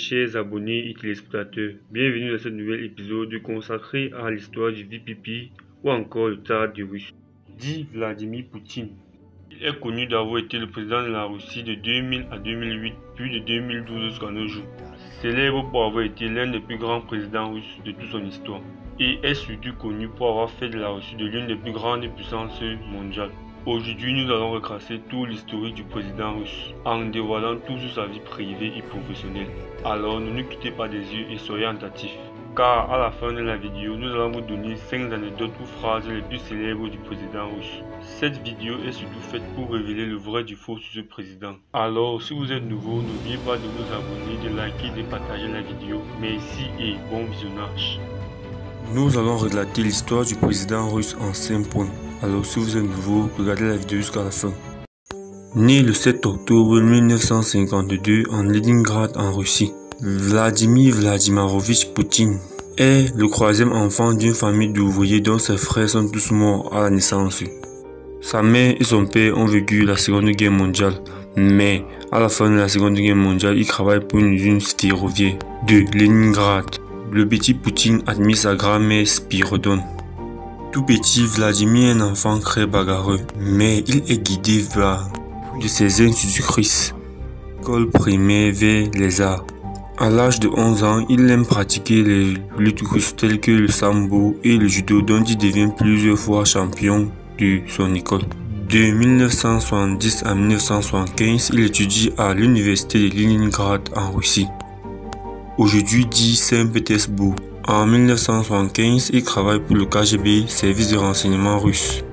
chers abonnés et téléspectateurs, bienvenue dans ce nouvel épisode consacré à l'histoire du VPP ou encore le Tsar de Russie. Dit Vladimir Poutine. Il est connu d'avoir été le président de la Russie de 2000 à 2008, puis de 2012 jusqu'à nos jours. Célèbre pour avoir été l'un des plus grands présidents russes de toute son histoire et est surtout connu pour avoir fait de la Russie de l'une des plus grandes puissances mondiales. Aujourd'hui, nous allons retracer tout l'historique du président russe en dévoilant tout sur sa vie privée et professionnelle. Alors ne nous quittez pas des yeux et soyez attentifs, car à la fin de la vidéo, nous allons vous donner 5 anecdotes ou phrases les plus célèbres du président russe. Cette vidéo est surtout faite pour révéler le vrai du faux sur ce président. Alors si vous êtes nouveau, n'oubliez pas de vous abonner, de liker et de partager la vidéo. Merci et bon visionnage. Nous allons relater l'histoire du président russe en 5 points. Alors si vous êtes nouveau, regardez la vidéo jusqu'à la fin. Né le 7 octobre 1952 en Leningrad en Russie, Vladimir Vladimirovich Poutine est le 3e enfant d'une famille d'ouvriers dont ses frères sont tous morts à la naissance. Sa mère et son père ont vécu la Seconde Guerre mondiale, mais à la fin de la Seconde Guerre mondiale, il travaille pour une usine ferroviaire de Leningrad. Le petit Poutine admire sa grand-mère Spiridon. Tout petit, Vladimir est un enfant très bagarreux, mais il est guidé vers de ses institutrices. École primaire vers les arts. À l'âge de 11 ans, il aime pratiquer les luttes russes telles que le sambo et le judo dont il devient plusieurs fois champion de son école. De 1970 à 1975, il étudie à l'université de Leningrad en Russie, aujourd'hui dit Saint-Pétersbourg. En 1975, il travaille pour le KGB, service de renseignement russe.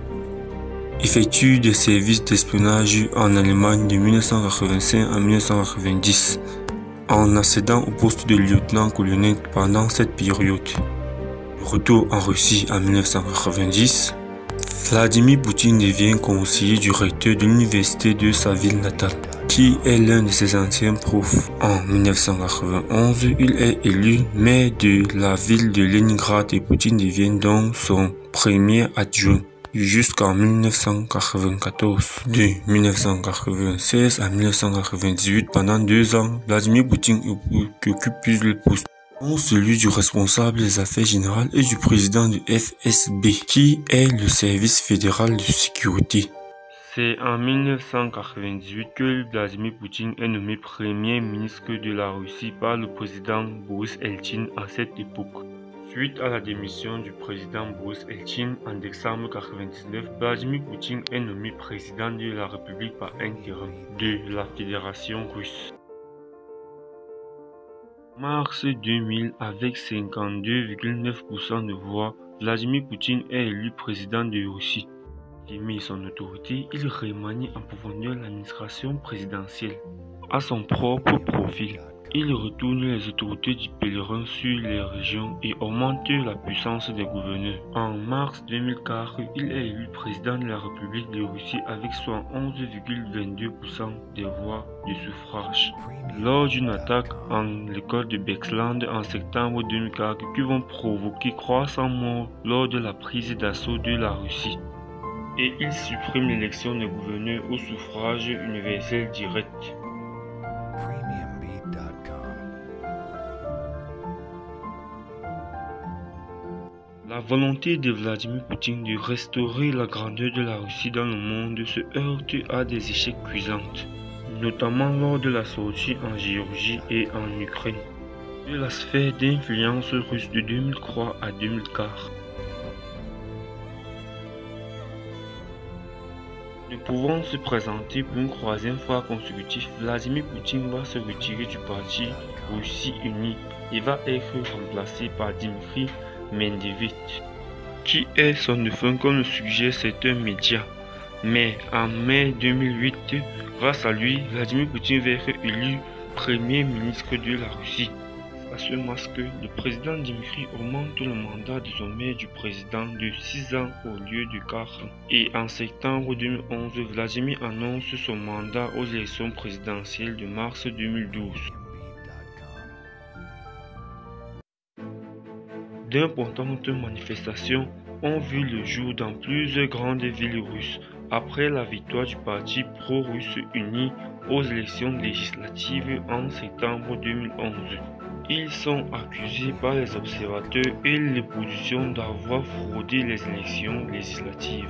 Effectue des services d'espionnage en Allemagne de 1985 à 1990, en accédant au poste de lieutenant-colonel pendant cette période. Retour en Russie en 1990, Vladimir Poutine devient conseiller du recteur de l'université de sa ville natale, qui est l'un de ses anciens profs. En 1991, il est élu maire de la ville de Leningrad et Poutine devient donc son premier adjoint jusqu'en 1994. De 1996 à 1998, pendant 2 ans, Vladimir Poutine occupe plusieurs postes, dont celui du responsable des affaires générales et du président du FSB, qui est le service fédéral de sécurité. C'est en 1998 que Vladimir Poutine est nommé premier ministre de la Russie par le président Boris Eltsine à cette époque. Suite à la démission du président Boris Eltsine en décembre 1999, Vladimir Poutine est nommé président de la République par intérim de la Fédération russe. Mars 2000, avec 52,9% de voix, Vladimir Poutine est élu président de Russie. Démis son autorité, il remanie en profondeur l'administration présidentielle. À son propre profil, il retourne les autorités du pèlerin sur les régions et augmente la puissance des gouverneurs. En mars 2004, il est élu président de la République de Russie avec 71,22% des voix de suffrage. Lors d'une attaque en l'école de Bexland en septembre 2004 qui vont provoquer 300 morts lors de la prise d'assaut de la Russie. Et il supprime l'élection des gouverneurs au suffrage universel direct. La volonté de Vladimir Poutine de restaurer la grandeur de la Russie dans le monde se heurte à des échecs cuisants, notamment lors de la sortie en Géorgie et en Ukraine de la sphère d'influence russe de 2003 à 2004. Ne pouvant se présenter pour une 3e fois consécutive, Vladimir Poutine va se retirer du parti Russie Unie et va être remplacé par Dmitry Medvedev, qui est son défunt comme le suggèrent certains médias. Mais en mai 2008, grâce à lui, Vladimir Poutine va être élu premier ministre de la Russie. À ce masque, le président Dmitry augmente le mandat désormais du président de 6 ans au lieu de 4 ans. Et en septembre 2011, Vladimir annonce son mandat aux élections présidentielles de mars 2012. D'importantes manifestations ont vu le jour dans plusieurs grandes villes russes après la victoire du parti pro-russe uni aux élections législatives en septembre 2011. Ils sont accusés par les observateurs et l'opposition d'avoir fraudé les élections législatives.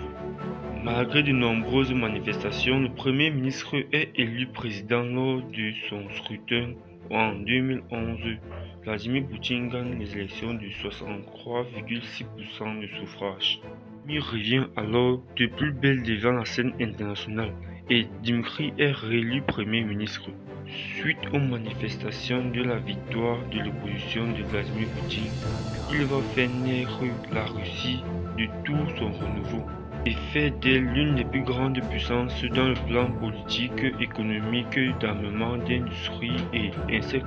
Malgré de nombreuses manifestations, le Premier ministre est élu président lors de son scrutin en 2011. Vladimir Poutine gagne les élections de 63,6% de suffrage. Il revient alors de plus belle devant la scène internationale et Dmitry est réélu Premier ministre. Suite aux manifestations de la victoire de l'opposition de Vladimir Poutine, il va faire naître la Russie de tout son renouveau et fait d'elle l'une des plus grandes puissances dans le plan politique, économique, d'armement, d'industrie et etc.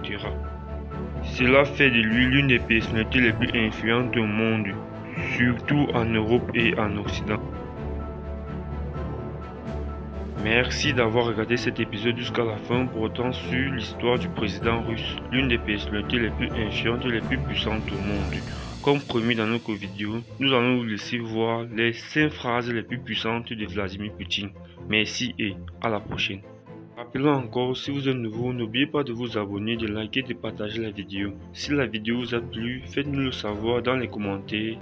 Cela fait de lui l'une des personnalités les plus influentes au monde, surtout en Europe et en Occident. Merci d'avoir regardé cet épisode jusqu'à la fin portant sur l'histoire du président russe, l'une des personnalités les plus influentes et les plus puissantes au monde. Comme promis dans notre vidéo, nous allons vous laisser voir les 5 phrases les plus puissantes de Vladimir Poutine. Merci et à la prochaine. Rappelons encore, si vous êtes nouveau, n'oubliez pas de vous abonner, de liker et de partager la vidéo. Si la vidéo vous a plu, faites-nous le savoir dans les commentaires.